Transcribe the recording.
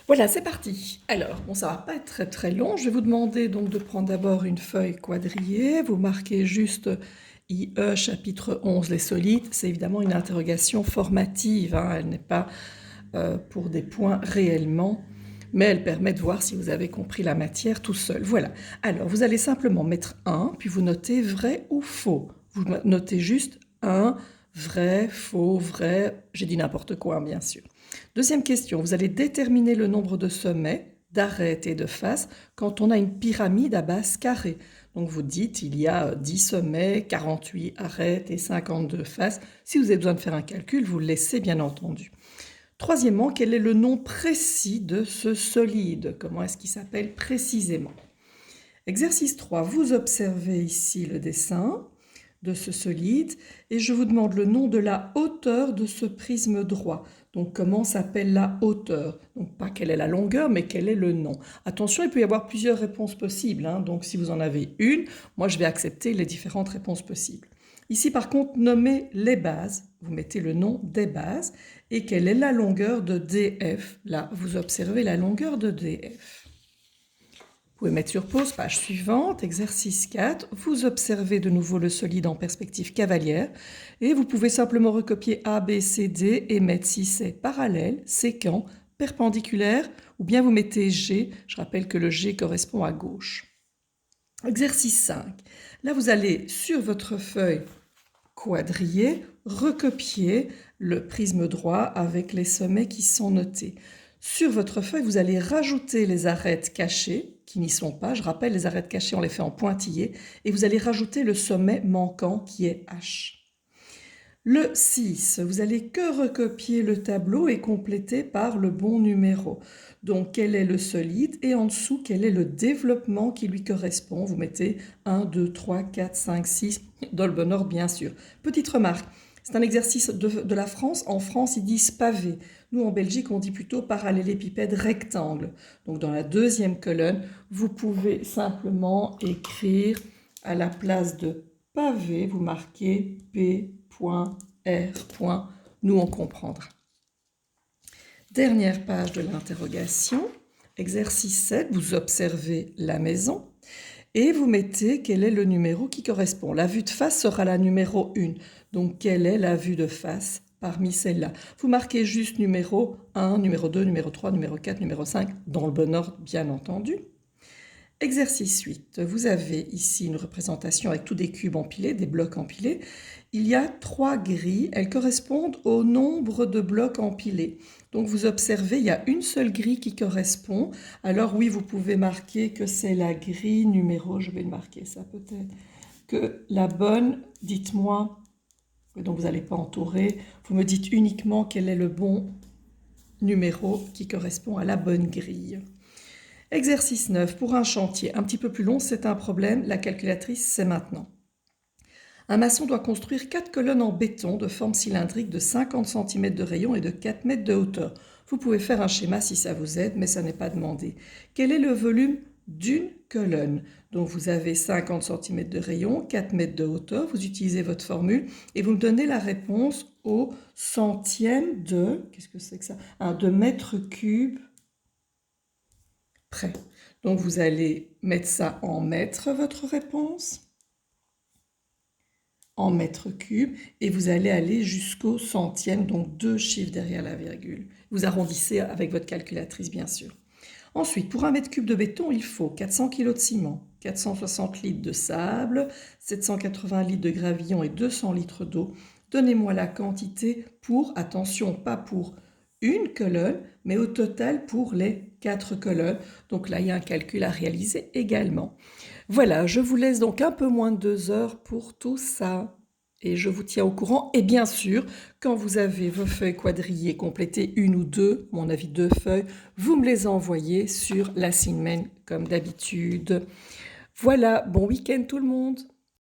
Voilà, c'est parti. Alors, bon, ça va pas être très très long. Je vais vous demander donc de prendre d'abord une feuille quadrillée. Vous marquez juste IE chapitre 11, les solides. C'est évidemment une interrogation formative, hein. Elle n'est pas pour des points réellement, mais elle permet de voir si vous avez compris la matière tout seul. Voilà. Alors, vous allez simplement mettre 1, puis vous notez vrai ou faux. Vous notez juste 1, vrai, faux, vrai. J'ai dit n'importe quoi, bien sûr. Deuxième question, vous allez déterminer le nombre de sommets, d'arêtes et de faces quand on a une pyramide à base carrée. Donc vous dites il y a 10 sommets, 48 arêtes et 52 faces. Si vous avez besoin de faire un calcul, vous le laissez bien entendu. Troisièmement, quel est le nom précis de ce solide? Comment est-ce qu'il s'appelle précisément? Exercice 3, vous observez ici le dessin de ce solide et je vous demande le nom de la hauteur de ce prisme droit. Donc comment s'appelle la hauteur? Donc pas quelle est la longueur, mais quel est le nom. Attention, il peut y avoir plusieurs réponses possibles, hein. Donc si vous en avez une, moi je vais accepter les différentes réponses possibles. Ici par contre, nommez les bases. Vous mettez le nom des bases et quelle est la longueur de DF. Là, vous observez la longueur de DF. Vous pouvez mettre sur pause, page suivante, exercice 4. Vous observez de nouveau le solide en perspective cavalière et vous pouvez simplement recopier A, B, C, D et mettre si c'est parallèle, séquent, perpendiculaire ou bien vous mettez G. Je rappelle que le G correspond à gauche. Exercice 5. Là, vous allez sur votre feuille quadrillée recopier le prisme droit avec les sommets qui sont notés. Sur votre feuille, vous allez rajouter les arêtes cachées qui n'y sont pas. Je rappelle, les arêtes cachées, on les fait en pointillés. Et vous allez rajouter le sommet manquant qui est H. Le 6, vous allez que recopier le tableau et compléter par le bon numéro. Donc, quel est le solide et en dessous, quel est le développement qui lui correspond. Vous mettez 1, 2, 3, 4, 5, 6, dans le bon ordre, bien sûr. Petite remarque, c'est un exercice de la France. En France, ils disent pavé. Nous, en Belgique, on dit plutôt parallélépipède rectangle. Donc, dans la deuxième colonne, vous pouvez simplement écrire à la place de pavé, vous marquez P.R. Nous, on comprendra. Dernière page de l'interrogation. Exercice 7, vous observez la maison et vous mettez quel est le numéro qui correspond. La vue de face sera la numéro 1. Donc, quelle est la vue de face parmi celles-là? Vous marquez juste numéro 1, numéro 2, numéro 3, numéro 4, numéro 5, dans le bon ordre, bien entendu. Exercice 8, vous avez ici une représentation avec tous des cubes empilés, des blocs empilés. Il y a 3 grilles, elles correspondent au nombre de blocs empilés. Donc vous observez, il y a une seule grille qui correspond. Alors oui, vous pouvez marquer que c'est la grille numéro, je vais le marquer ça peut-être, que la bonne, dites-moi, donc vous n'allez pas entourer, vous me dites uniquement quel est le bon numéro qui correspond à la bonne grille. Exercice 9, pour un chantier un petit peu plus long, c'est un problème, la calculatrice c'est maintenant. Un maçon doit construire 4 colonnes en béton de forme cylindrique de 50 cm de rayon et de 4 mètres de hauteur. Vous pouvez faire un schéma si ça vous aide, mais ça n'est pas demandé. Quel est le volume d'une colonne? Donc vous avez 50 cm de rayon, 4 mètres de hauteur, vous utilisez votre formule et vous me donnez la réponse au centième de, qu'est-ce que c'est que ça? De mètre cube près. Donc vous allez mettre ça en mètres, votre réponse, en mètres cubes, et vous allez aller jusqu'au centième, donc 2 chiffres derrière la virgule. Vous arrondissez avec votre calculatrice, bien sûr. Ensuite, pour 1 mètre cube de béton, il faut 400 kg de ciment, 460 litres de sable, 780 litres de gravillon et 200 litres d'eau. Donnez-moi la quantité pour, attention, pas pour une colonne, mais au total pour les 4 colonnes. Donc là, il y a un calcul à réaliser également. Voilà, je vous laisse donc un peu moins de 2 heures pour tout ça. Et je vous tiens au courant. Et bien sûr, quand vous avez vos feuilles quadrillées, complétées une ou deux, mon avis 2 feuilles, vous me les envoyez sur l'assignment comme d'habitude. Voilà, bon week-end tout le monde!